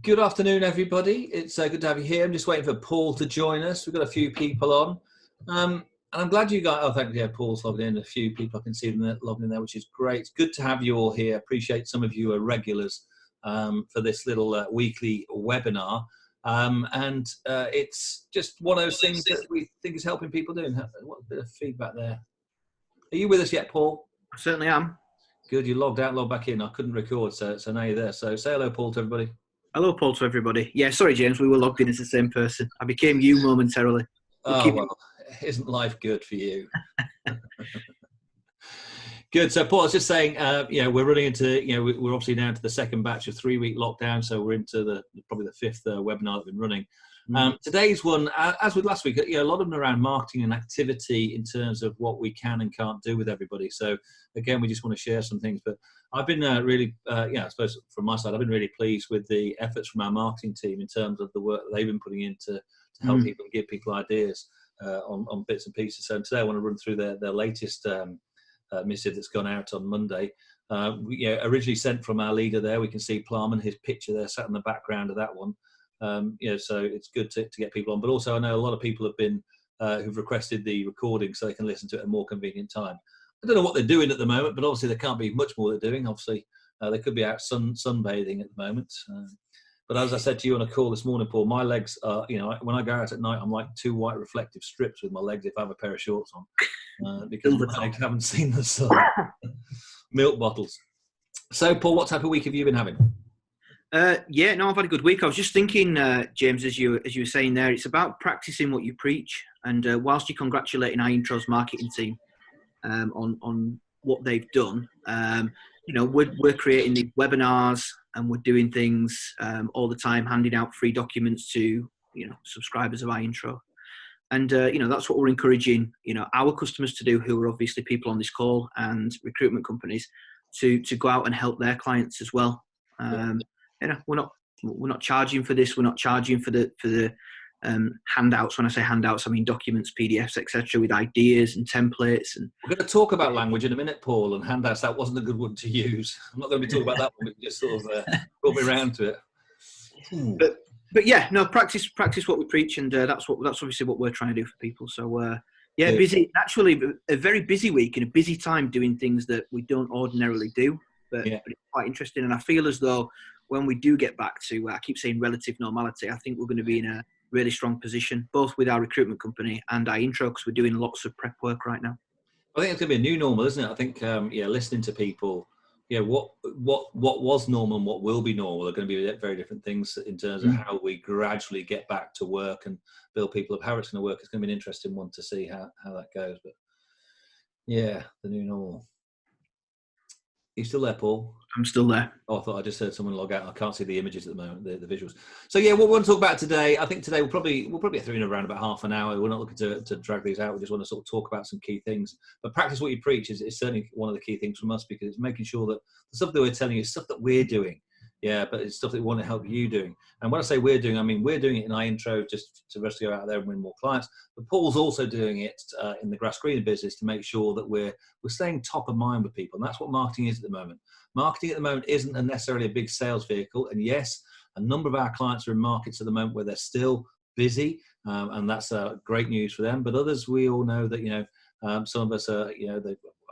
Good afternoon, everybody. It's good to have you here. I'm just waiting for Paul to join us. We've got a few people on. And I'm glad you guys, thank you, Paul's logged in. A few people, I can see them logged in there, which is great. It's good to have you all here. Appreciate some of you are regulars for this little weekly webinar. It's just one of those things that we think is helping people do. What a bit of feedback there. Are you with us yet, Paul? I certainly am. Good, you logged out, logged back in. I couldn't record, so now you're there. So say hello, Paul, to everybody. Hello, Paul, to everybody. Yeah, sorry, James, we were logged in as the same person. I became you momentarily. Well, isn't life good for you? Good. So, Paul, I was just saying, we're running into, we're obviously now into the second batch of 3-week lockdown, so we're into probably the fifth webinar that we've been running. Today's one, as with last week, a lot of them around marketing and activity in terms of what we can and can't do with everybody. So, again, we just want to share some things. But I've been really, I suppose from my side, I've been really pleased with the efforts from our marketing team in terms of the work that they've been putting in to help people and give people ideas on bits and pieces. So today I want to run through their latest missive that's gone out on Monday. Originally sent from our leader there. We can see Plarman, his picture there sat in the background of that one. So it's good to get people on. But also I know a lot of people have been who've requested the recording so they can listen to it at a more convenient time. I don't know what they're doing at the moment, but obviously there can't be much more they're doing. Obviously, they could be out sunbathing at the moment. But as I said to you on a call this morning, Paul, my legs are, when I go out at night, I'm like two white reflective strips with my legs if I have a pair of shorts on, because my legs haven't seen the sun. Milk bottles. So, Paul, what type of week have you been having? I've had a good week. I was just thinking, James, as you were saying there, it's about practicing what you preach. And whilst you're congratulating our Intros marketing team on what they've done, we're creating these webinars and we're doing things all the time, handing out free documents to subscribers of our intro, and that's what we're encouraging our customers to do, who are obviously people on this call and recruitment companies, to go out and help their clients as well. We're not charging for this. We're not charging for the handouts. When I say handouts, I mean documents, PDFs, etc., with ideas and templates. And we're going to talk about language in a minute, Paul, and handouts. That wasn't a good one to use. I'm not going to be talking about that one. We can just sort of brought me around to it. But yeah, no, practice what we preach, and that's obviously what we're trying to do for people. So busy. Actually, a very busy week and a busy time doing things that we don't ordinarily do. But it's quite interesting, and I feel as though when we do get back to, I keep saying relative normality, I think we're going to be in a really strong position, both with our recruitment company and our intro, because we're doing lots of prep work right now. I think it's going to be a new normal, isn't it? I think, listening to people, what was normal and what will be normal are going to be very different things in terms of how we gradually get back to work and build people up. How it's going to work, it's going to be an interesting one to see how that goes. But yeah, the new normal. You still there, Paul? I'm still there. Oh, I thought I just heard someone log out. I can't see the images at the moment, the visuals. So yeah, what we want to talk about today, I think today we'll probably get through in around about half an hour. We're not looking to drag these out. We just want to sort of talk about some key things. But practice what you preach is certainly one of the key things from us, because it's making sure that the stuff that we're telling you is stuff that we're doing. Yeah, but it's stuff that we want to help you doing. And when I say we're doing, I mean we're doing it in our intro just to rest go out there and win more clients. But Paul's also doing it in the grass greening business to make sure that we're staying top of mind with people. And that's what marketing is at the moment. Marketing at the moment isn't necessarily a big sales vehicle. And yes, a number of our clients are in markets at the moment where they're still busy, and that's great news for them. But others, we all know that some of us are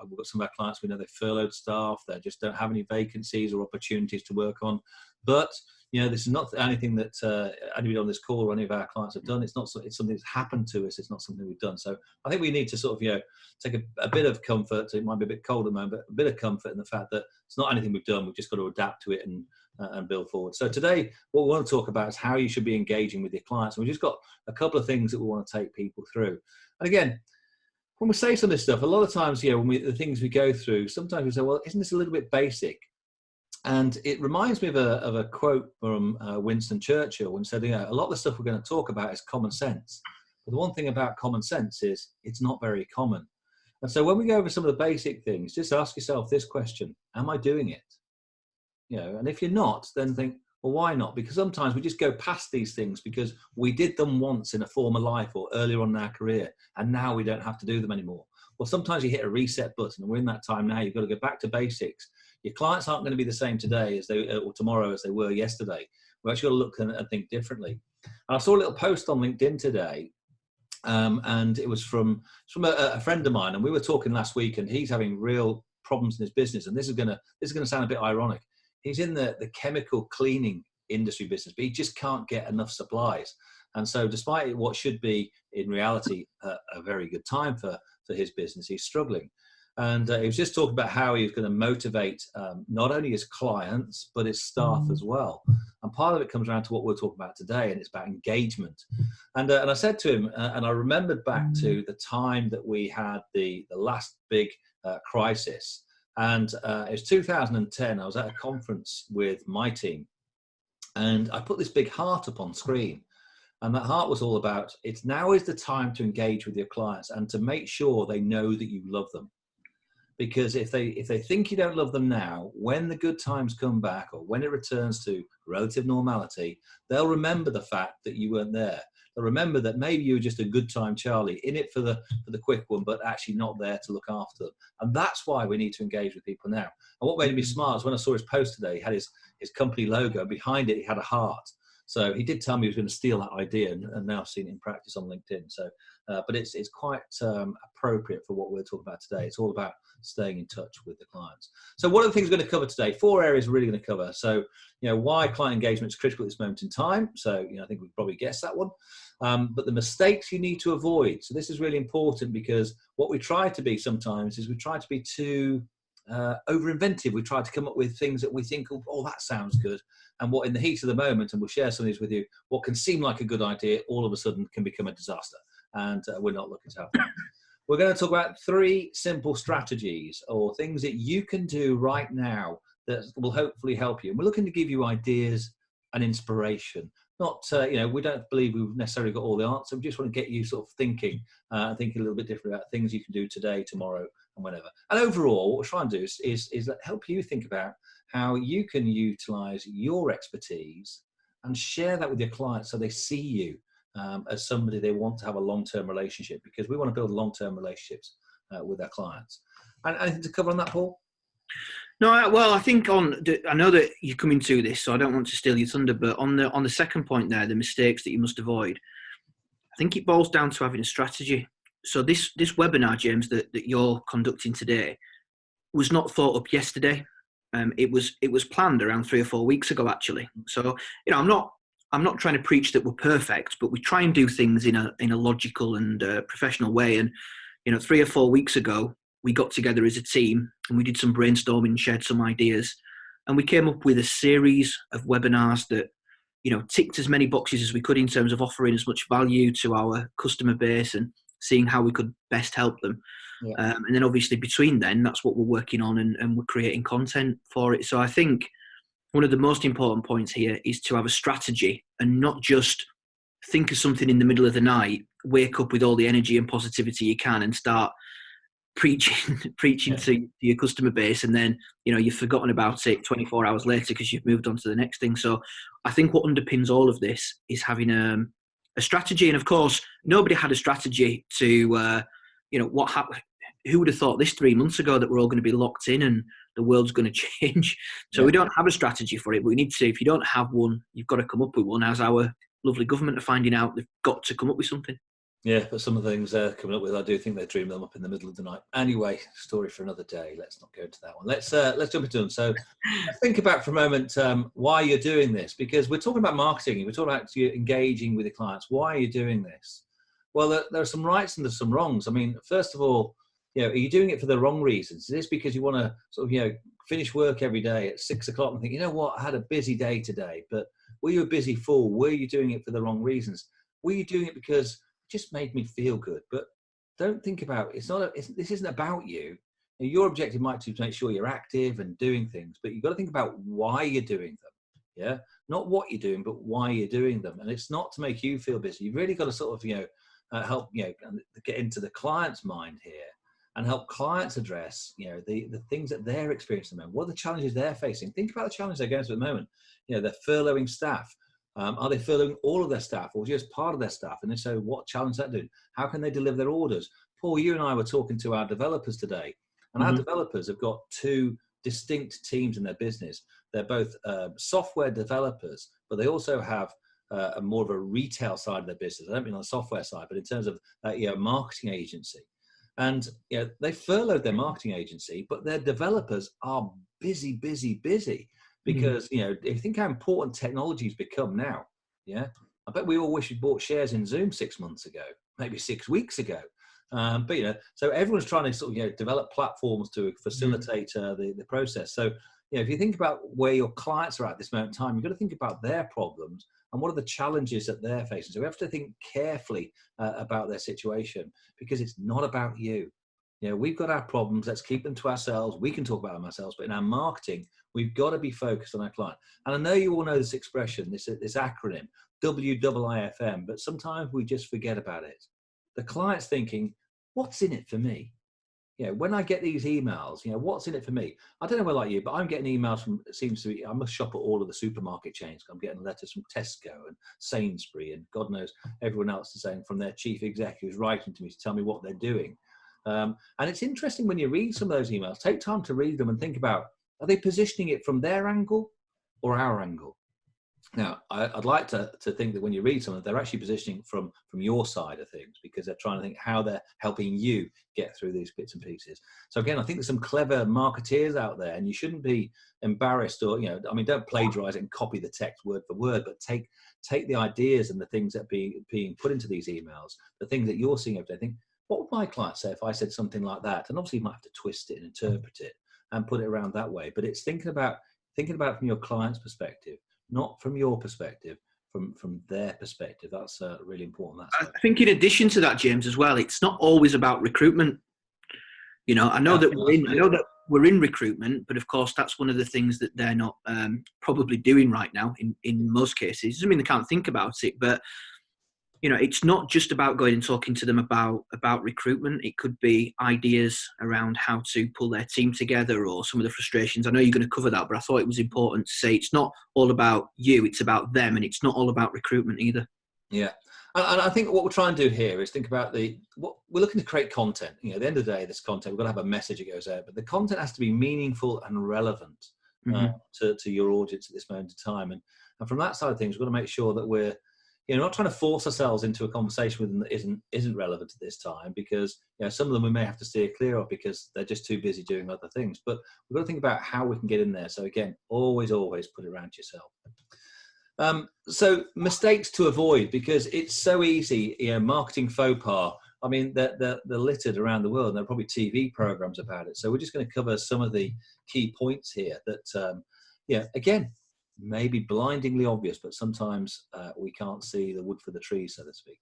we've got some of our clients, we know they furloughed staff, they just don't have any vacancies or opportunities to work on. But this is not anything that anybody on this call or any of our clients have done. It's something that's happened to us. It's not something we've done. So I think we need to sort of take a bit of comfort. It might be a bit cold at the moment, but a bit of comfort in the fact that it's not anything we've done. We've just got to adapt to it and build forward. So today, what we want to talk about is how you should be engaging with your clients. And we've just got a couple of things that we want to take people through. And again, when we say some of this stuff, a lot of times, the things we go through, sometimes we say, well, isn't this a little bit basic? And it reminds me of a quote from Winston Churchill, when he said, a lot of the stuff we're going to talk about is common sense. But the one thing about common sense is it's not very common. And so when we go over some of the basic things, just ask yourself this question: am I doing it? And if you're not, then think, well, why not? Because sometimes we just go past these things because we did them once in a former life or earlier on in our career, and now we don't have to do them anymore. Well, sometimes you hit a reset button, and we're in that time now. You've got to go back to basics. Your clients aren't going to be the same today or tomorrow as they were yesterday. We've actually got to look and think differently. And I saw a little post on LinkedIn today, and it was from a friend of mine, and we were talking last week, and he's having real problems in his business. And this is gonna sound a bit ironic. He's in the chemical cleaning industry business, but he just can't get enough supplies. And so despite what should be in reality a very good time for his business, he's struggling. And he was just talking about how he was going to motivate not only his clients, but his staff as well. And part of it comes around to what we're talking about today, and it's about engagement. And I said to him, and I remembered back to the time that we had the last big crisis. And it was 2010. I was at a conference with my team, and I put this big heart up on screen. And that heart was all about, it's now is the time to engage with your clients and to make sure they know that you love them. Because if they think you don't love them now, when the good times come back or when it returns to relative normality, they'll remember the fact that you weren't there. They'll remember that maybe you were just a good time Charlie, in it for the quick one, but actually not there to look after them. And that's why we need to engage with people now. And what made me smart is when I saw his post today, he had his company logo, and behind it he had a heart. So he did tell me he was going to steal that idea, and now I've seen it in practice on LinkedIn. So, but it's quite appropriate for what we're talking about today. It's all about staying in touch with the clients. So one of the things we're going to cover today, 4 areas we're really going to cover. So, why client engagement is critical at this moment in time. So, I think we've probably guessed that one. But the mistakes you need to avoid. So this is really important, because what we try to be sometimes is we try to be too over inventive. We try to come up with things that we think, oh, that sounds good. And what in the heat of the moment, and we'll share some of these with you, what can seem like a good idea all of a sudden can become a disaster. And we're not looking to have that. We're going to talk about 3 simple strategies or things that you can do right now that will hopefully help you. And we're looking to give you ideas and inspiration. Not, we don't believe we've necessarily got all the answers. We just want to get you sort of thinking a little bit different about things you can do today, tomorrow, and whenever. And overall, what we're trying to do is help you think about how you can utilize your expertise and share that with your clients so they see you as somebody they want to have a long-term relationship, because we want to build long-term relationships with our clients. And anything to cover on that, Paul? No, well, I think I know that you're coming to this, so I don't want to steal your thunder, but on the second point there, the mistakes that you must avoid, I think it boils down to having a strategy. So this webinar, James, that you're conducting today was not thought up yesterday. It was planned around 3 or 4 weeks ago, actually. So, I'm not trying to preach that we're perfect, but we try and do things in a logical and professional way. And 3 or 4 weeks ago, we got together as a team and we did some brainstorming, shared some ideas, and we came up with a series of webinars that ticked as many boxes as we could in terms of offering as much value to our customer base and seeing how we could best help them. Yeah. And then obviously between then, that's what we're working on, and we're creating content for it. So I think one of the most important points here is to have a strategy and not just think of something in the middle of the night, wake up with all the energy and positivity you can and start preaching to your customer base, and then you've forgotten about it 24 hours later because you've moved on to the next thing. So I think what underpins all of this is having a strategy. And of course, nobody had a strategy to what happened. Who would have thought this 3 months ago, that we're all going to be locked in and the world's going to change? So we don't have a strategy for it, but we need to. If you don't have one, you've got to come up with one. As our lovely government are finding out, they've got to come up with something. Yeah, but some of the things they're coming up with, I do think they dream them up in the middle of the night. Anyway, story for another day. Let's not go into that one. Let's jump into them. So think about for a moment why you're doing this, because we're talking about marketing. We're talking about you engaging with your clients. Why are you doing this? Well, there are some rights and there's some wrongs. I mean, first of all, are you doing it for the wrong reasons? Is this because you want to sort of, finish work every day at 6 o'clock and think, you know what, I had a busy day today, but were you a busy fool? Were you doing it for the wrong reasons? Were you doing it because it just made me feel good? But don't think about it. This isn't about you. Your objective might be to make sure you're active and doing things, but you've got to think about why you're doing them. Yeah. Not what you're doing, but why you're doing them. And it's not to make you feel busy. You've really got to sort of, help, get into the client's mind here and help clients address, the things that they're experiencing at the moment. What are the challenges they're facing? Think about the challenges they're going through at the moment. They're furloughing staff. Are they furloughing all of their staff or just part of their staff? And if so, what challenge is that doing? How can they deliver their orders? Paul, you and I were talking to our developers today, and our developers have got 2 distinct teams in their business. They're both software developers, but they also have a more of a retail side of their business. I don't mean on the software side, but in terms of marketing agency. And they furloughed their marketing agency, but their developers are busy because if you think how important technology's become now, I bet we all wish we'd bought shares in Zoom 6 months ago, maybe 6 weeks ago. But so everyone's trying to sort of develop platforms to facilitate the process. So if you think about where your clients are at this moment in time, you've got to think about their problems and what are the challenges that they're facing. So we have to think carefully about their situation, because it's not about you. We've got our problems. Let's keep them to ourselves. We can talk about them ourselves, but in our marketing, we've got to be focused on our client. And I know you all know this expression, this acronym, WIIFM, but sometimes we just forget about it. The client's thinking, what's in it for me? When I get these emails, what's in it for me? I don't know where like you, but I'm getting emails from, it seems to be, I must shop at all of the supermarket chains. I'm getting letters from Tesco and Sainsbury and God knows everyone else is saying, from their chief executives writing to me to tell me what they're doing. And it's interesting when you read some of those emails, take time to read them and think about, are they positioning it from their angle or our angle? Now, I'd like to think that when you read something, they're actually positioning from your side of things, because they're trying to think how they're helping you get through these bits and pieces. So again, I think there's some clever marketeers out there, and you shouldn't be embarrassed or, don't plagiarize it and copy the text word for word, but take the ideas and the things that are being put into these emails, the things that you're seeing every day. Think, what would my client say if I said something like that? And obviously you might have to twist it and interpret it and put it around that way. But it's thinking about it from your client's perspective, not from your perspective, from their perspective. That's really important. I think in addition to that, James, as well, it's not always about recruitment. I know that we're in recruitment, but of course that's one of the things that they're not probably doing right now in most cases. Doesn't mean they can't think about it, but it's not just about going and talking to them about recruitment. It could be ideas around how to pull their team together, or some of the frustrations. I know you're going to cover that, but I thought it was important to say it's not all about you, it's about them, and it's not all about recruitment either. Yeah. And I think what we're trying to do here is think about what we're looking to create content. At the end of the day, this content, we've got to have a message that goes out, but the content has to be meaningful and relevant to your audience at this moment in time. And from that side of things, we've got to make sure that we're not trying to force ourselves into a conversation with them that isn't relevant at this time, because some of them we may have to steer clear of because they're just too busy doing other things. But we've got to think about how we can get in there. So again, always put it around yourself. So mistakes to avoid, because it's so easy, marketing faux pas. I mean, they're littered around the world, and there are probably TV programs about it. So we're just going to cover some of the key points here that, again, maybe blindingly obvious, but sometimes we can't see the wood for the trees, so to speak.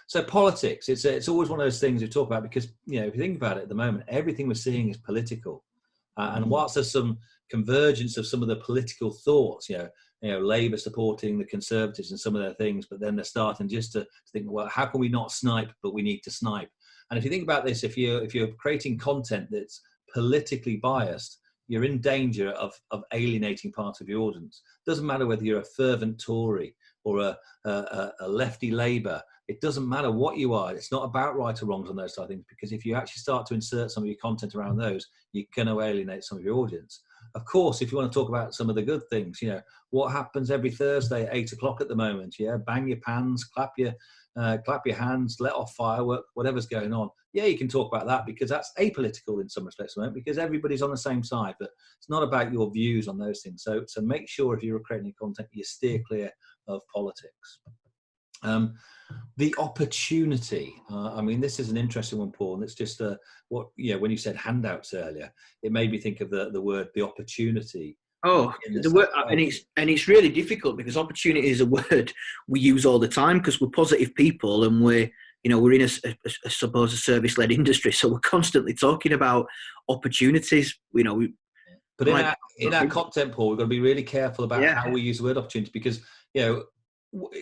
So politics, it's always one of those things we talk about, because if you think about it at the moment, everything we're seeing is political. And whilst there's some convergence of some of the political thoughts, Labour supporting the Conservatives and some of their things, but then they're starting just to think, well, how can we not snipe, but we need to snipe? And if you think about this, if you're creating content that's politically biased, you're in danger of alienating part of your audience. Doesn't matter whether you're a fervent Tory or a lefty Labour. It doesn't matter what you are. It's not about right or wrongs on those side of things, because if you actually start to insert some of your content around those, you're going to alienate some of your audience. Of course, if you want to talk about some of the good things, what happens every Thursday at 8 o'clock at the moment? Bang your pans, clap your hands, let off fireworks, whatever's going on. Yeah, you can talk about that, because that's apolitical in some respects, because everybody's on the same side, but it's not about your views on those things. So make sure if you're creating content, you steer clear of politics. The opportunity. I mean, this is an interesting one, Paul. And it's just when you said handouts earlier, it made me think of the word, the opportunity. Oh, the word, and it's really difficult, because opportunity is a word we use all the time, because we're positive people, and we're in a suppose a service-led industry, so we're constantly talking about opportunities. But in our content, Paul, we've got to be really careful about how we use the word opportunity, because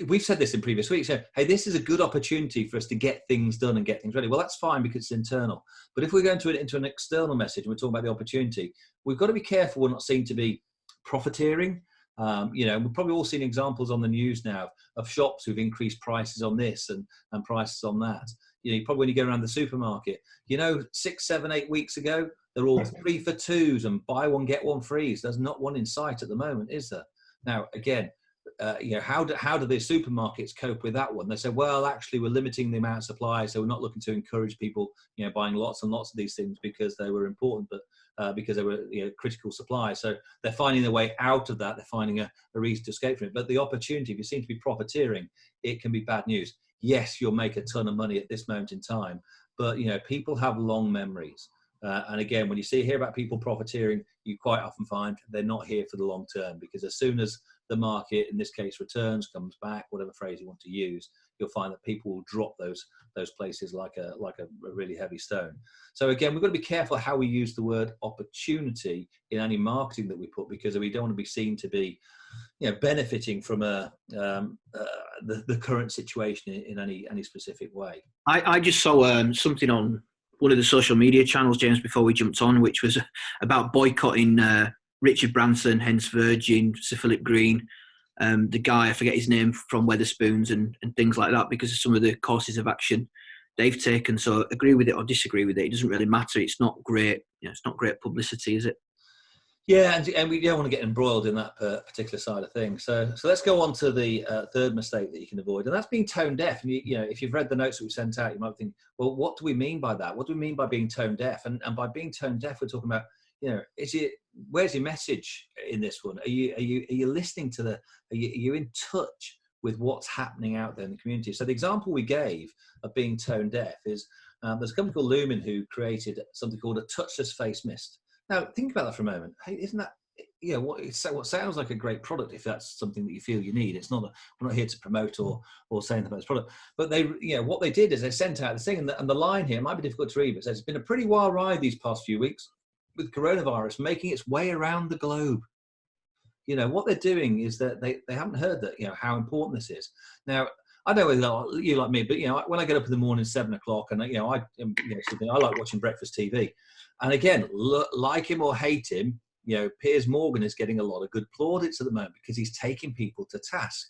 we've said this in previous weeks. Hey, this is a good opportunity for us to get things done and get things ready. Well, that's fine, because it's internal. But if we're going into an external message and we're talking about the opportunity, we've got to be careful we're not seen to be profiteering. We've probably all seen examples on the news now of shops who've increased prices on this and prices on that. Probably when you go around the supermarket, 6, 7, 8 weeks ago, They're all 3 for 2s and buy one get one free. There's not one in sight at the moment, is there? Now, again, how do the supermarkets cope with that one? They say, well, actually, we're limiting the amount of supply, so we're not looking to encourage people, buying lots and lots of these things because they were important, but because they were critical supply. So they're finding their way out of that. They're finding a reason to escape from it. But the opportunity, if you seem to be profiteering, it can be bad news. Yes, you'll make a ton of money at this moment in time, but people have long memories. And again, when you hear about people profiteering, you quite often find they're not here for the long term, because as soon as the market, in this case, returns, comes back, whatever phrase you want to use, you'll find that people will drop those places like a really heavy stone. So again, we've got to be careful how we use the word opportunity in any marketing that we put, because we don't want to be seen to be benefiting from the current situation in any specific way. I just saw something on one of the social media channels, James, before we jumped on, which was about boycotting Richard Branson, hence Virgin, Sir Philip Green, the guy, I forget his name, from Wetherspoons and things like that, because of some of the courses of action they've taken. So agree with it or disagree with it, it doesn't really matter. It's not great, it's not great publicity, is it? Yeah, and we don't want to get embroiled in that particular side of things. So let's go on to the third mistake that you can avoid, and that's being tone deaf. And if you've read the notes that we sent out, you might think, well, what do we mean by that? What do we mean by being tone deaf? And by being tone deaf, we're talking about, where's your message in this one? Are you listening to are you in touch with what's happening out there in the community? So the example we gave of being tone deaf is there's a company called Lumen who created something called a touchless face mist. Now, think about that for a moment. Hey, isn't that, what sounds like a great product if that's something that you feel you need? It's not, we're not here to promote or say anything about this product. But they, what they did is they sent out this thing, and the line here might be difficult to read, but it says, it's been a pretty wild ride these past few weeks with coronavirus making its way around the globe. What they're doing is that they haven't heard that, how important this is. Now, I know whether you like me, but when I get up in the morning, 7 o'clock, and I like watching breakfast TV. And again, like him or hate him, Piers Morgan is getting a lot of good plaudits at the moment because he's taking people to task,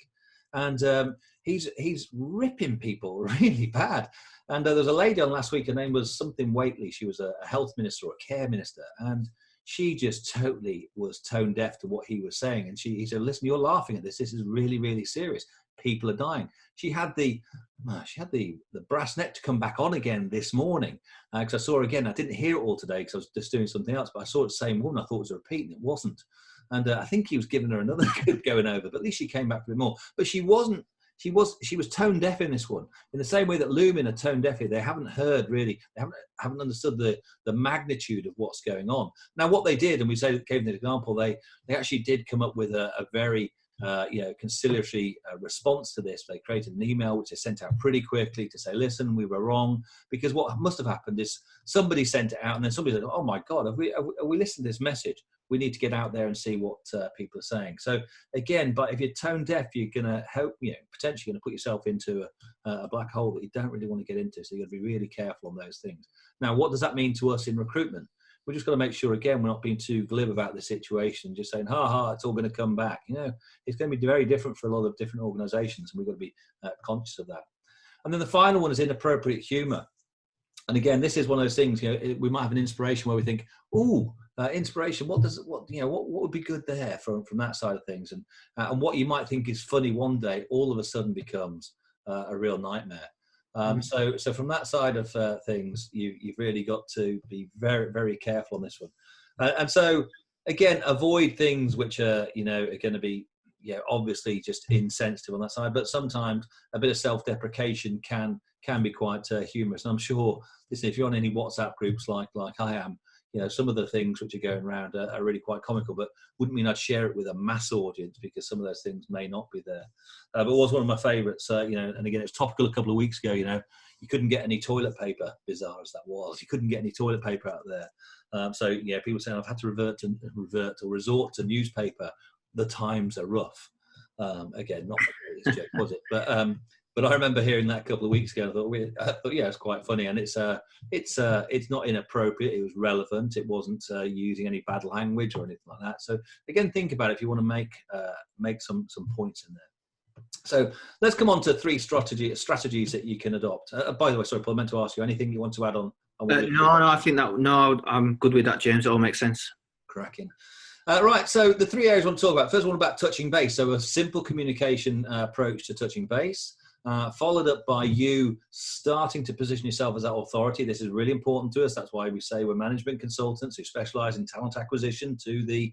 and he's ripping people really bad. And there was a lady on last week. Her name was something Waitley. She was a health minister or a care minister, and she just totally was tone deaf to what he was saying. And he said, "Listen, you're laughing at this. This is really, really serious. People are dying." She had the brass neck to come back on again this morning, because I saw her again. I didn't hear it all today because I was just doing something else, but I saw it the same woman. I thought it was a repeat, and it wasn't. And I think he was giving her another good going over, but at least she came back a bit more. But she wasn't. She was tone deaf in this one, in the same way that Lumen are tone deaf here. They haven't heard really. They haven't understood the magnitude of what's going on. Now, what they did, and we gave them an example. They actually did come up with a very conciliatory response to this. They created an email which they sent out pretty quickly to say, listen, we were wrong, because what must have happened is somebody sent it out and then somebody said, oh my God, have we listened to this message? We need to get out there and see what people are saying. So again, but if you're tone deaf, you're going to potentially going to put yourself into a black hole that you don't really want to get into. So you've got to be really careful on those things. Now, what does that mean to us in recruitment? We're just got to make sure, again, we're not being too glib about the situation, just saying, it's all going to come back. It's going to be very different for a lot of different organizations, and we've got to be conscious of that. And then the final one is inappropriate humor. And again, this is one of those things, we might have an inspiration where we think, inspiration, what would be good there from that side of things? And what you might think is funny one day, all of a sudden becomes a real nightmare. So from that side of things, you've really got to be very, very careful on this one. And so again, avoid things which are, are going to be, obviously just insensitive on that side. But sometimes a bit of self-deprecation can be quite humorous. And I'm sure, listen, if you're on any WhatsApp groups like I am, some of the things which are going around are really quite comical, but wouldn't mean I'd share it with a mass audience, because some of those things may not be there. But it was one of my favourites, and again, it was topical a couple of weeks ago, you couldn't get any toilet paper, bizarre as that was. You couldn't get any toilet paper out there. So people saying, I've had to resort to newspaper. The times are rough. Again, not the greatest joke, was it? But I remember hearing that a couple of weeks ago. I thought, it's quite funny, and it's not inappropriate. It was relevant. It wasn't using any bad language or anything like that. So again, think about it if you want to make some points in there. So let's come on to 3 strategies that you can adopt. By the way, sorry, Paul, I meant to ask you anything you want to add on No, I think that, no, I'm good with that, James. It all makes sense. Cracking. Right, so the 3 areas I want to talk about. First one about touching base. So a simple communication approach to touching base, followed up by you starting to position yourself as that authority. This is really important to us. That's why we say we're management consultants who specialize in talent acquisition to the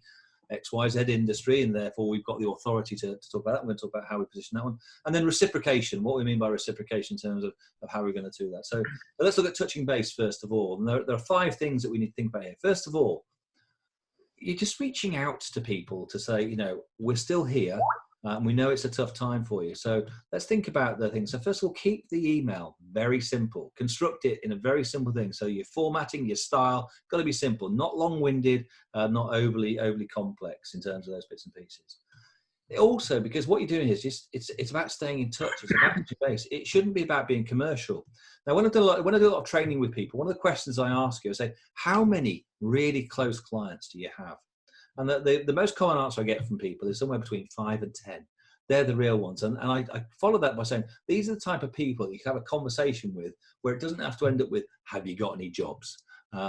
XYZ industry, and therefore we've got the authority to talk about that. I'm going to talk about how we position that one. And then reciprocation, what we mean by reciprocation in terms of how we're going to do that. So let's look at touching base first of all. And there are 5 things that we need to think about here. First of all, you're just reaching out to people to say, you know, we're still here. And we know it's a tough time for you. So let's think about the things. So first of all, keep the email very simple. Construct it in a very simple thing. So your formatting, your style, got to be simple, not long-winded, not overly complex in terms of those bits and pieces. Also, because what you're doing is just it's about staying in touch. It's about touching base. It shouldn't be about being commercial. Now, when I do a lot of training with people, one of the questions I ask you is, say, how many really close clients do you have? And the most common answer I get from people is somewhere between 5 and 10. They're the real ones. And I follow that by saying, these are the type of people that you can have a conversation with where it doesn't have to end up with, have you got any jobs?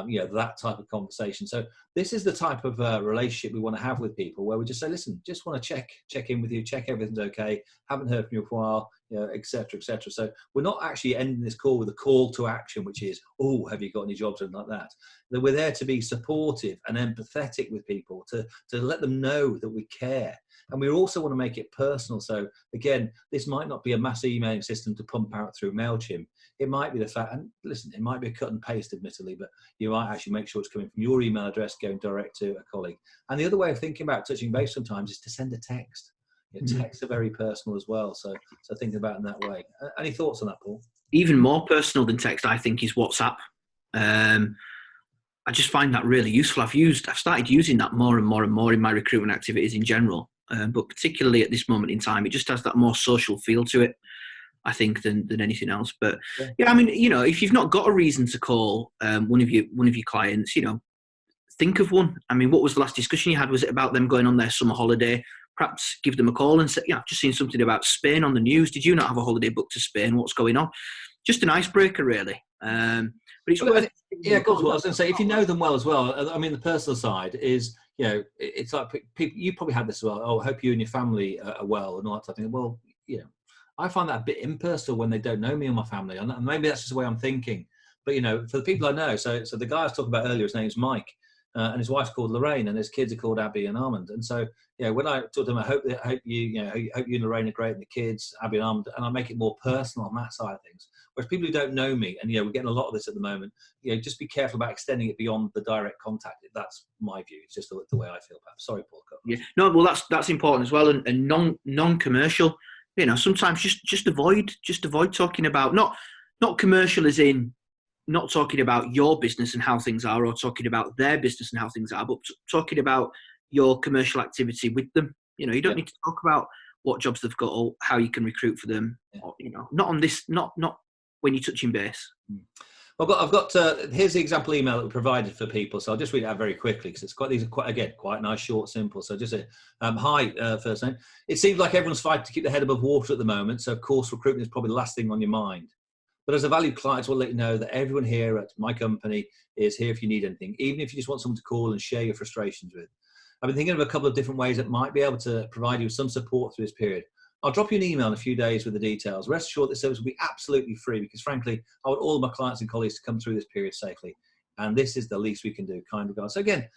You know, that type of conversation. So this is the type of relationship we want to have with people, where we just say, listen, just want to check in with you, check everything's okay, haven't heard from you for a while, you know, et cetera, et cetera. So we're not actually ending this call with a call to action, which is, oh, have you got any jobs, and like that. That we're there to be supportive and empathetic with people, to let them know that we care. And we also want to make it personal. So again, this might not be a mass emailing system to pump out through MailChimp. It might be the fact, and listen, it might be a cut and paste, admittedly, but you might actually make sure it's coming from your email address, going direct to a colleague. And the other way of thinking about touching base sometimes is to send a text. You know, texts are very personal as well. So thinking about it in that way. Any thoughts on that, Paul? Even more personal than text, I think, is WhatsApp. I just find that really useful. I've started using that more and more and more in my recruitment activities in general. But particularly at this moment in time, it just has that more social feel to it, I think, than anything else. But yeah, I mean, you know, if you've not got a reason to call one of your clients, you know, think of one. I mean, what was the last discussion you had? Was it about them going on their summer holiday? Perhaps give them a call and say, yeah, I've just seen something about Spain on the news. Did you not have a holiday booked to Spain? What's going on? Just an icebreaker, really. But it's worth. Yeah, of course. Well, I was going to say, if you know them well as well, I mean, the personal side is, you know, it's like people, you probably had this as well. Oh, I hope you and your family are well and all that type of thing. Well, you know, I find that a bit impersonal when they don't know me or my family. And maybe that's just the way I'm thinking. But, you know, for the people I know, so the guy I was talking about earlier, his name's Mike, and his wife's called Lorraine, and his kids are called Abby and Armand. And so, you know, when I talk to them, I hope you and Lorraine are great, and the kids, Abby and Armand, and I make it more personal on that side of things. Whereas people who don't know me, and, you know, we're getting a lot of this at the moment, you know, just be careful about extending it beyond the direct contact. That's my view. It's just the way I feel about it. Sorry, Paul. Yeah, no, well, that's important as well, and non-commercial. You know, sometimes just avoid talking about not commercial as in not talking about your business and how things are, or talking about their business and how things are, but talking about your commercial activity with them. You know, you don't need to talk about what jobs they've got or how you can recruit for them. Or, you know, not on this, not when you're touching base. Well, I've got here's the example email that we provided for people. So I'll just read it out very quickly because these are quite nice, short, simple. So just say, hi, first name. It seems like everyone's fighting to keep their head above water at the moment. So of course, recruitment is probably the last thing on your mind. But as a valued client, we'll let you know that everyone here at my company is here if you need anything, even if you just want someone to call and share your frustrations with. I've been thinking of a couple of different ways that might be able to provide you with some support through this period. I'll drop you an email in a few days with the details. Rest assured this service will be absolutely free because, frankly, I want all of my clients and colleagues to come through this period safely. And this is the least we can do, kind regards. So again,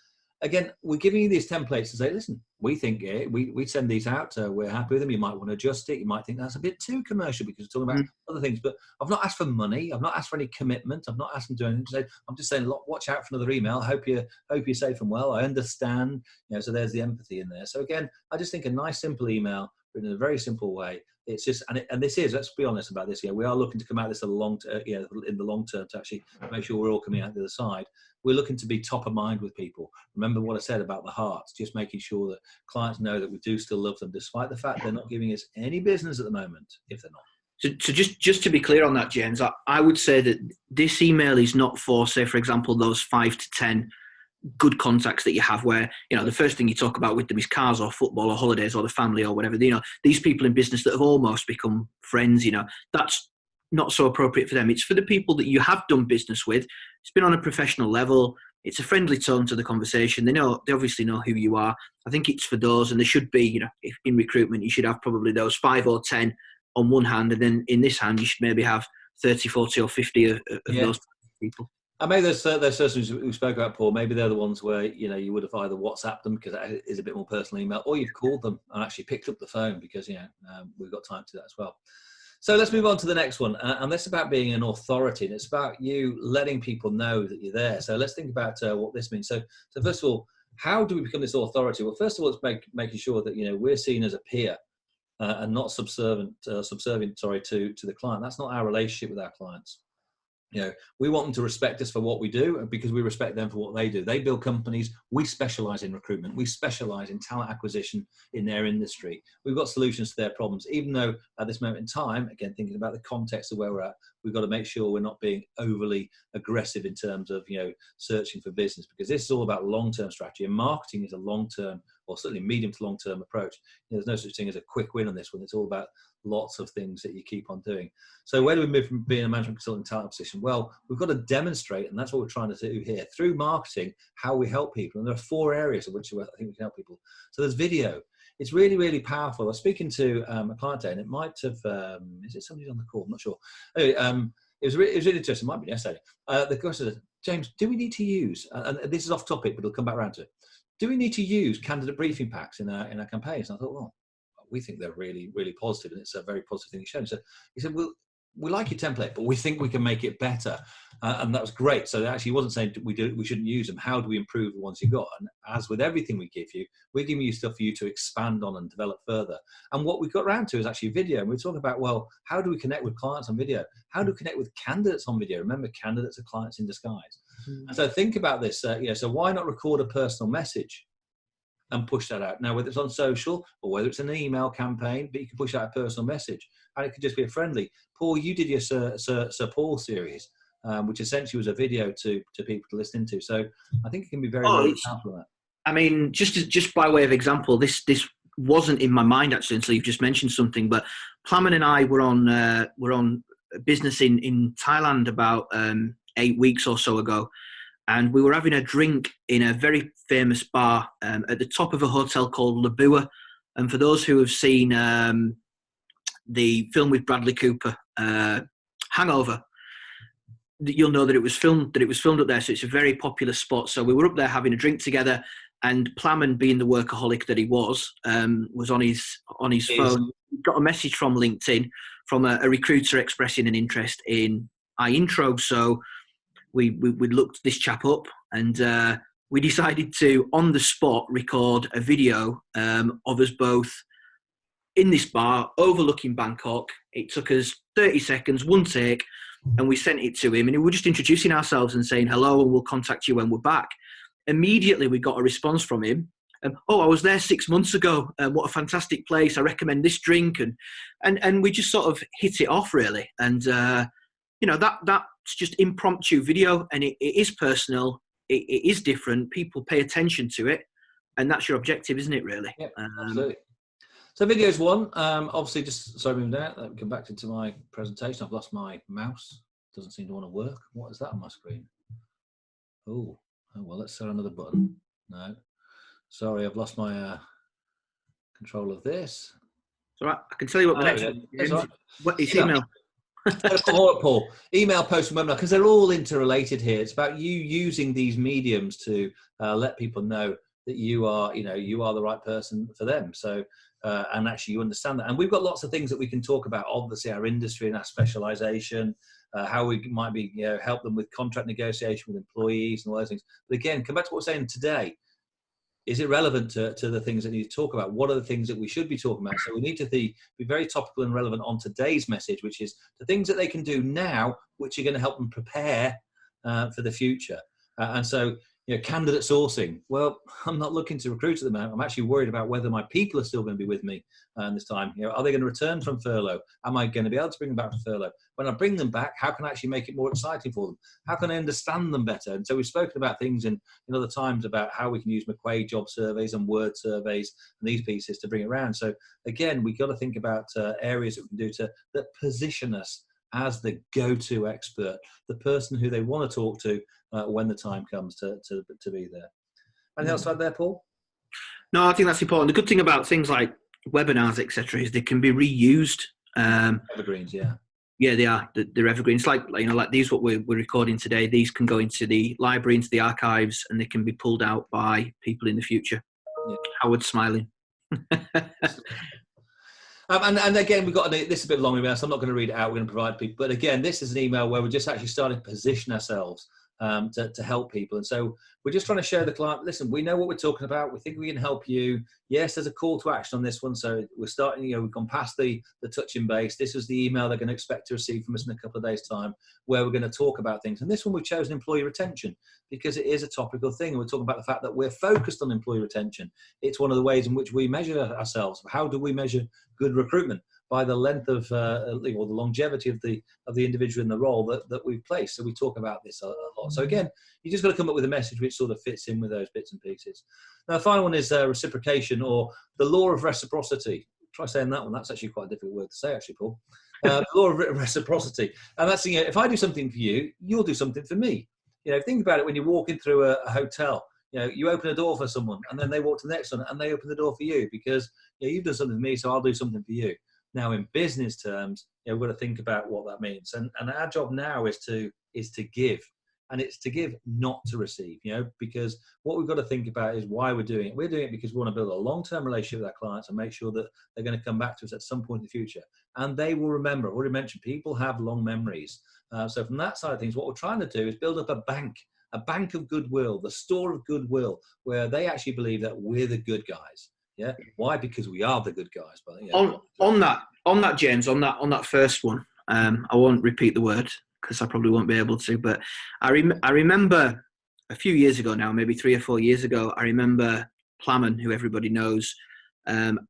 we're giving you these templates to say, listen, we think we send these out. We're happy with them. You might want to adjust it. You might think that's a bit too commercial because we're talking about other things. But I've not asked for money. I've not asked for any commitment. I've not asked them to do anything. I'm just saying, watch out for another email. Hope you're safe and well. I understand. You know, so there's the empathy in there. So again, I just think a nice, simple email written in a very simple way. It's just, and this is, let's be honest about this. Yeah, we are looking to come out this in the long term to actually make sure we're all coming out the other side. We're looking to be top of mind with people. Remember what I said about the hearts, just making sure that clients know that we do still love them, despite the fact they're not giving us any business at the moment, if they're not. So just to be clear on that, James, I would say that this email is not for, say, for example, those 5 to 10 good contacts that you have where, you know, the first thing you talk about with them is cars or football or holidays or the family or whatever. You know, these people in business that have almost become friends, you know, that's not so appropriate for them. It's for the people that you have done business with. It's been on a professional level. It's a friendly tone to the conversation. They obviously know who you are. I think it's for those, and there should be, if in recruitment, you should have probably those 5 or 10 on one hand, and then in this hand, you should maybe have 30, 40 or 50 of those people. And maybe there's persons we spoke about, Paul, maybe they're the ones where, you would have either WhatsApped them because that is a bit more personal email, or you've called them and actually picked up the phone because, we've got time to do that as well. So let's move on to the next one. And that's about being an authority. And it's about you letting people know that you're there. So let's think about what this means. So first of all, how do we become this authority? Well, first of all, it's making sure that, we're seen as a peer and not subservient to the client. That's not our relationship with our clients. We want them to respect us for what we do because we respect them for what they do. They build companies. We specialize in recruitment. We specialize in talent acquisition in their industry. We've got solutions to their problems, even though at this moment in time, again, thinking about the context of where we're at, we've got to make sure we're not being overly aggressive in terms of, searching for business, because this is all about long-term strategy, and marketing is a long-term, or certainly medium to long-term approach. There's no such thing as a quick win on this one. It's all about lots of things that you keep on doing. So where do we move from being a management consultant talent position? Well, we've got to demonstrate, and that's what we're trying to do here through marketing, how we help people. And there are 4 areas in which I think we can help people. So there's video. It's really, really powerful. I was speaking to a client today, and it might have, is it somebody on the call? I'm not sure. Anyway, it was really interesting. It might be yesterday. The question is, James, do we need to use, and this is off topic, but it'll come back around to it. Do we need to use candidate briefing packs in our campaigns? And I thought, well, we think they're really, really positive, and it's a very positive thing he's shown. So he said, well, we like your template, but we think we can make it better. And that was great. So actually he wasn't saying we shouldn't use them. How do we improve the ones you got? And as with everything we give you, we're giving you stuff for you to expand on and develop further. And what we got around to is actually video. And we're talking about, well, how do we connect with clients on video? How do we connect with candidates on video? Remember, candidates are clients in disguise. And so think about this. So why not record a personal message and push that out? Now, whether it's on social or whether it's an email campaign, but you can push out a personal message, and it could just be a friendly. Paul, you did your Sir Paul series, which essentially was a video to people to listen to. So I think it can be very powerful. That. I mean, just by way of example, this wasn't in my mind actually until you've just mentioned something. But Plamen and I were on business in Thailand about 8 weeks or so ago. And we were having a drink in a very famous bar at the top of a hotel called Labua. And for those who have seen the film with Bradley Cooper, Hangover, you'll know that it was filmed up there. So it's a very popular spot. So we were up there having a drink together, and Plamen, being the workaholic that he was on his phone. He got a message from LinkedIn from a recruiter expressing an interest in iIntro. So we looked this chap up, and we decided to, on the spot, record a video of us both in this bar overlooking Bangkok. It took us 30 seconds, one take, and we sent it to him. And we were just introducing ourselves and saying hello, and we'll contact you when we're back. Immediately, we got a response from him. I was there 6 months ago. What a fantastic place. I recommend this drink. And we just sort of hit it off, really. And, that's just impromptu video, and it is personal. It is different. People pay attention to it. And that's your objective, isn't it, really? Yeah, absolutely. So video is one. Obviously, just sorry, moving down. Let me come back to my presentation. I've lost my mouse. Doesn't seem to want to work. What is that on my screen? Oh well, let's set another button. No. Sorry, I've lost my control of this. It's all right. I can tell you what the next one is. Right. What is email? Paul, email, post, and webinar, because they're all interrelated here. It's about you using these mediums to let people know that you are the right person for them. So, and actually you understand that. And we've got lots of things that we can talk about. Obviously, our industry and our specialization, how we might be, help them with contract negotiation with employees and all those things. But again, come back to what we're saying today. Is it relevant to the things that we need to talk about? What are the things that we should be talking about? So we need to be very topical and relevant on today's message, which is the things that they can do now, which are going to help them prepare for the future. And so, candidate sourcing. Well, I'm not looking to recruit at the moment. I'm actually worried about whether my people are still going to be with me this time. Are they going to return from furlough? Am I going to be able to bring them back from furlough? When I bring them back, how can I actually make it more exciting for them? How can I understand them better? And so we've spoken about things in other times about how we can use McQuaid job surveys and word surveys and these pieces to bring it around. So again, we've got to think about areas that we can do that position us as the go-to expert, the person who they want to talk to when the time comes to be there. Anything else to add there, Paul? No, I think that's important. The good thing about things like webinars, etc., is they can be reused. Evergreens, yeah. Yeah, they are. They're evergreen. It's like these, what we're recording today. These can go into the library, into the archives, and they can be pulled out by people in the future. Yeah. Howard's smiling. And again, we've got this is a bit long email, so I'm not going to read it out. We're going to provide people, but again, this is an email where we're just actually starting to position ourselves to help people. And so we're just trying to show the client, listen, we know what we're talking about. We think we can help you. Yes, there's a call to action on this one. So we're starting, we've gone past the touching base. This is the email they're going to expect to receive from us in a couple of days' time, where we're going to talk about things. And this one we've chosen employee retention because it is a topical thing. And we're talking about the fact that we're focused on employee retention. It's one of the ways in which we measure ourselves. How do we measure good recruitment? By the length of or the longevity of the individual in the role that we've placed. So we talk about this a lot. So again, you just got to come up with a message which sort of fits in with those bits and pieces. Now, the final one is reciprocation, or the law of reciprocity. Try saying that one. That's actually quite a difficult word to say, actually, Paul. The law of reciprocity, and that's if I do something for you, you'll do something for me. Think about it when you're walking through a hotel. You open a door for someone, and then they walk to the next one, and they open the door for you because you've done something for me, so I'll do something for you. Now, in business terms, we've got to think about what that means, and our job now is to give, and it's to give, not to receive. Because what we've got to think about is why we're doing it. We're doing it because we want to build a long-term relationship with our clients and make sure that they're going to come back to us at some point in the future, and they will remember. I've already mentioned people have long memories, so from that side of things, what we're trying to do is build up a bank of goodwill, the store of goodwill, where they actually believe that we're the good guys. Yeah. Why? Because we are the good guys. But on that, James, on that first one, I won't repeat the word because I probably won't be able to. But I remember a few years ago now, maybe 3 or 4 years ago, I remember Plamen, who everybody knows,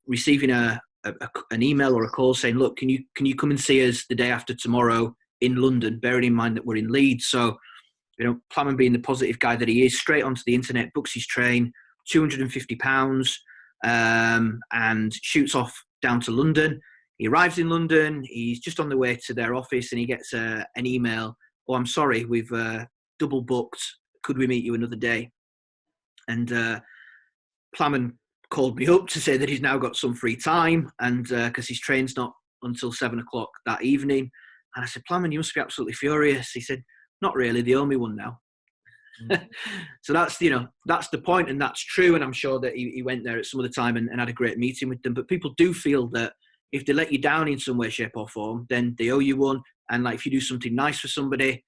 receiving an email or a call saying, "Look, can you come and see us the day after tomorrow in London?" Bearing in mind that we're in Leeds, so Plamen, being the positive guy that he is, straight onto the internet, books his train, £250. And shoots off down to London. He arrives in London. He's just on the way to their office, and he gets an email. "Oh, I'm sorry, we've double booked. Could we meet you another day?" And Plamen called me up to say that he's now got some free time, and because his train's not until 7 o'clock that evening. And I said, "Plamen, you must be absolutely furious." He said, "Not really. They owe me one now." So that's the point, and that's true, and I'm sure that he went there at some of the time and had a great meeting with them. But people do feel that if they let you down in some way, shape or form, then they owe you one. And like if you do something nice for somebody,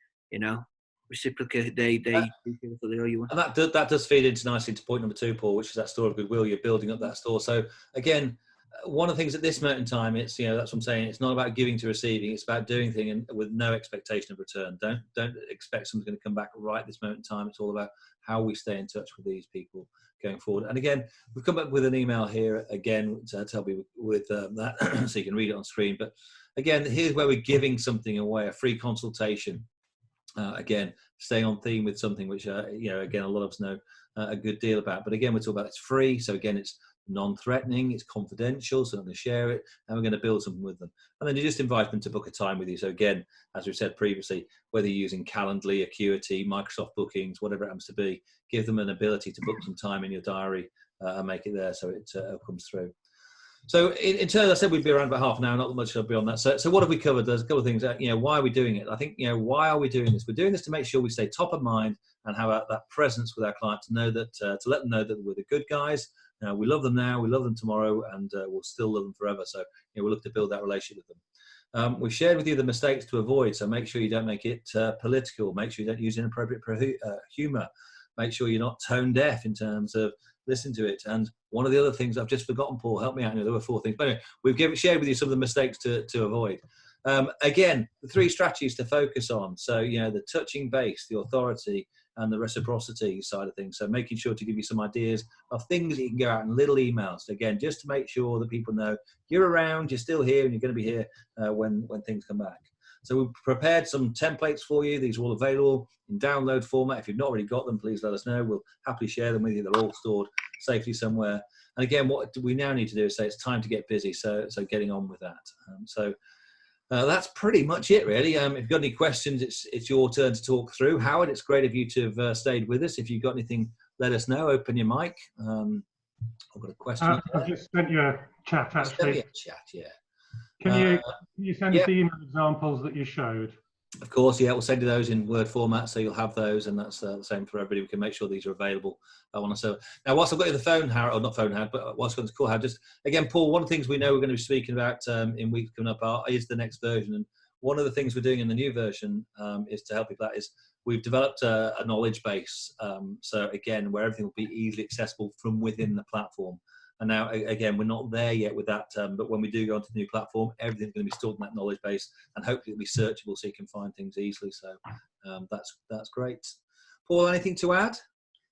reciprocate, they feel that they owe you one. And that does feed into nicely to point number 2, Paul, which is that store of goodwill. You're building up that store. So again, one of the things at this moment in time, it's that's what I'm saying. It's not about giving to receiving. It's about doing things and with no expectation of return. Don't expect someone's going to come back right this moment in time. It's all about how we stay in touch with these people going forward. And again, we've come up with an email here again to help you with that, so you can read it on screen. But again, here's where we're giving something away, a free consultation. Again, staying on theme with something which again, a lot of us know a good deal about. But again, we're talking about it's free. So again, it's non-threatening, it's confidential, so I'm going to share it, and we're going to build something with them. And then you just invite them to book a time with you. So again, as we've said previously, whether you're using Calendly, Acuity, Microsoft Bookings, whatever it happens to be, give them an ability to book some time in your diary and make it there so it comes through. So in terms, I said we'd be around about half an hour, not much beyond that. So what have we covered? There's a couple of things. Why are we doing it? I think, why are we doing this? We're doing this to make sure we stay top of mind and have that presence with our clients, to know that, to let them know that we're the good guys. We love them now, we love them tomorrow, and we'll still love them forever. So we'll look to build that relationship with them. We've shared with you the mistakes to avoid. So make sure you don't make it political. Make sure you don't use inappropriate humor. Make sure you're not tone deaf in terms of listening to it. And one of the other things I've just forgotten, Paul, help me out. There were 4 things. But anyway, we've shared with you some of the mistakes to avoid. Again, the 3 strategies to focus on. So, the touching base, the authority, and the reciprocity side of things. So making sure to give you some ideas of things that you can go out in little emails. Again, just to make sure that people know you're around, you're still here, and you're going to be here when things come back. So we've prepared some templates for you. These are all available in download format. If you've not already got them, please let us know. We'll happily share them with you. They're all stored safely somewhere. And again, what we now need to do is say it's time to get busy. So getting on with that. So That's pretty much it, really. If you've got any questions, it's your turn to talk through. Howard, it's great of you to have stayed with us. If you've got anything, let us know. Open your mic. I've got a question. I've just sent you a chat, Send actually. me a chat, yeah. Can you send yeah. us the email examples that you showed? Of course, yeah. We'll send you those in Word format, so you'll have those, and that's the same for everybody. We can make sure these are available on us. So now, whilst I've got you on the phone, Howard, or not phone, Howard, but whilst I've got the call, Howard, just again, Paul, one of the things we know we're going to be speaking about in weeks coming up is the next version. And one of the things we're doing in the new version is to help people out is we've developed a knowledge base. So again, where everything will be easily accessible from within the platform. And now, again, we're not there yet with that, but when we do go onto the new platform, everything's going to be stored in that knowledge base, and hopefully it'll be searchable so you can find things easily. So that's great. Paul, anything to add?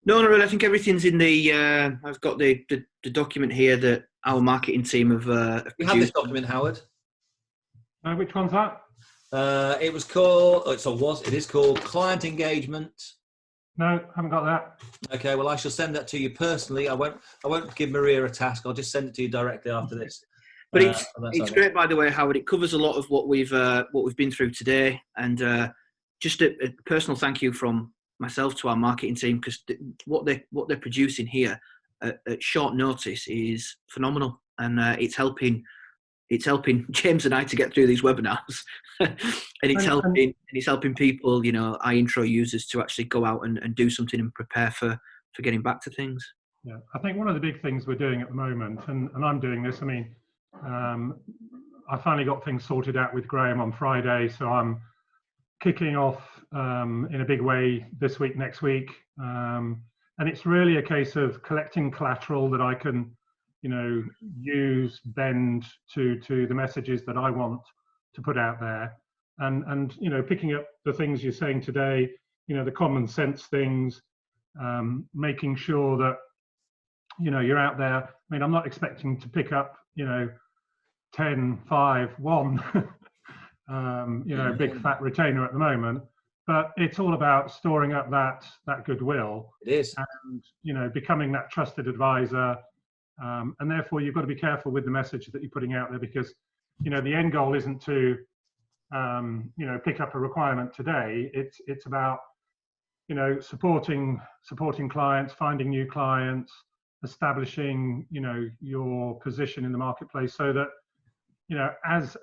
No, not really. I think everything's in the. I've got the document here that our marketing team have. You have this document, Howard. Which one's that? It was called. It is called Client Engagement. No, haven't got that. Okay, well, I shall send that to you personally. I won't give Maria a task. I'll just send it to you directly after this. But it's great, by the way, Howard. It covers a lot of what we've been through today, and just a personal thank you from myself to our marketing team, because what they're producing here at short notice is phenomenal, and it's helping James and I to get through these webinars, and it's helping people, iIntro users to actually go out and do something and prepare for getting back to things. Yeah, I think one of the big things we're doing at the moment, and I'm doing this, I mean, I finally got things sorted out with Graham on Friday, so I'm kicking off in a big way this week, next week, and it's really a case of collecting collateral that I can use, bend to the messages that I want to put out there, and picking up the things you're saying today, the common sense things, making sure that you're out there. I mean, I'm not expecting to pick up 10, 5, 1 big fat retainer at the moment, but it's all about storing up that goodwill. It is. And becoming that trusted advisor. And therefore, you've got to be careful with the message that you're putting out there, because, the end goal isn't to, pick up a requirement today. It's about, supporting clients, finding new clients, establishing, your position in the marketplace, so that, as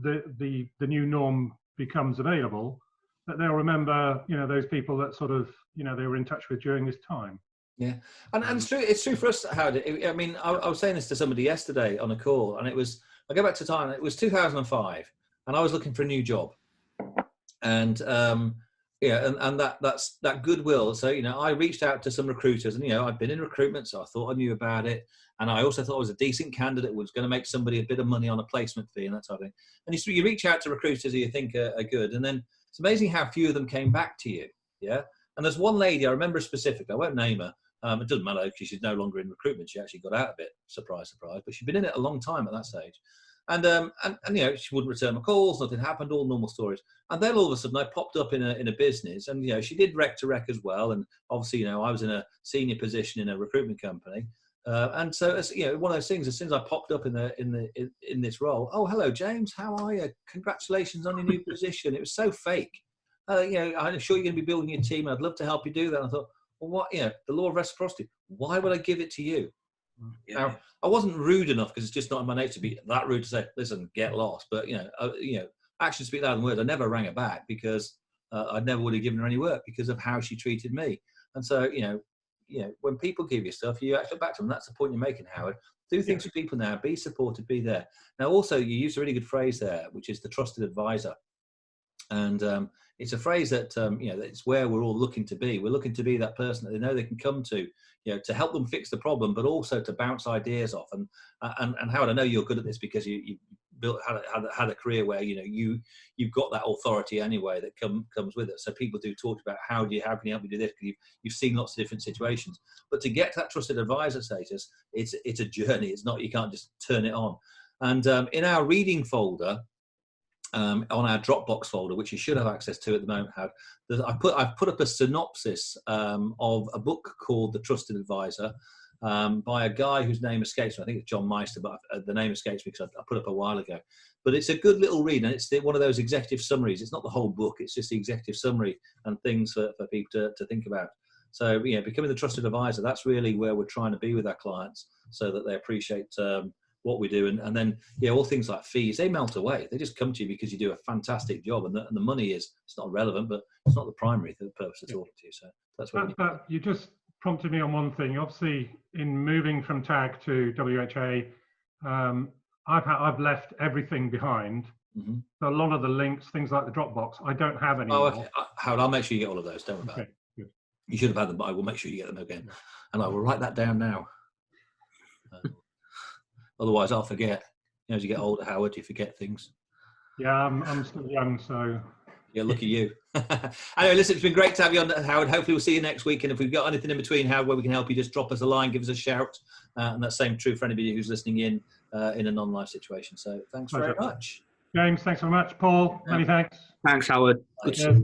the new norm becomes available, that they'll remember, those people that sort of, they were in touch with during this time. Yeah, and it's true for us, Howard. I mean, I was saying this to somebody yesterday on a call, and I go back to time, it was 2005, and I was looking for a new job, and and that's that goodwill. So I reached out to some recruiters, and I'd been in recruitment, so I thought I knew about it, and I also thought I was a decent candidate, was going to make somebody a bit of money on a placement fee and that type of thing. And you reach out to recruiters who you think are good, and then it's amazing how few of them came back to you. Yeah, and there's one lady I remember specifically. I won't name her. It doesn't matter because she's no longer in recruitment. She actually got out of it. Surprise, surprise. But she'd been in it a long time at that stage. And she wouldn't return my calls. Nothing happened. All normal stories. And then all of a sudden, I popped up in a business, and she did rec to rec as well. And obviously, I was in a senior position in a recruitment company. And so, as one of those things. As soon as I popped up in this role, oh, hello, James. How are you? Congratulations on your new position. It was so fake. I'm sure you're going to be building your team. I'd love to help you do that. And I thought, well, what, the law of reciprocity, why would I give it to you? Yeah. Now, I wasn't rude enough, because it's just not in my nature to be that rude to say, listen, get lost. But, actions speak louder than words. I never rang her back, because I never would have given her any work because of how she treated me. And so, when people give you stuff, you actually back to them. That's the point you're making, Howard. Do things for people now. Be supportive, be there. Now, also, you used a really good phrase there, which is the trusted advisor. And it's a phrase that, it's where we're all looking to be. We're looking to be that person that they know they can come to, to help them fix the problem, but also to bounce ideas off. And Howard, I know you're good at this, because you had a career where, you've got that authority anyway that comes with it. So people do talk about how can you help me do this? Because you've seen lots of different situations. But to get to that trusted advisor status, it's a journey. It's not, you can't just turn it on. And in our reading folder, on our Dropbox folder, which you should have access to at the moment, I've put up a synopsis of a book called The Trusted Advisor, by a guy whose name escapes me. I think it's John Meister, but the name escapes me because I put up a while ago. but it's a good little read, and it's one of those executive summaries. It's not the whole book, it's just the executive summary and things for people to think about. So, becoming the trusted advisor, that's really where we're trying to be with our clients, so that they appreciate what we do. And then, all things like fees, they melt away. They just come to you because you do a fantastic job, and the money it's not relevant, but it's not the primary purpose of talking to you. So that's what you just prompted me on one thing. Obviously, in moving from TAG to WHA, I've left everything behind. Mm-hmm. So a lot of the links, things like the Dropbox, I don't have anymore. Oh, okay. Howard, I'll make sure you get all of those. Don't worry about it. Good. You should have had them, but I will make sure you get them again. And I will write that down now. Otherwise, I'll forget. As you get older, Howard, you forget things. Yeah, I'm still young, so. Yeah, look at you. Anyway, listen, it's been great to have you on, Howard. Hopefully we'll see you next week. And if we've got anything in between, Howard, where we can help you, just drop us a line, give us a shout. And that's same true for anybody who's listening in a non-live situation. So thanks very much. James, thanks very much. Paul, many thanks. Thanks, Howard. Good. Cheers.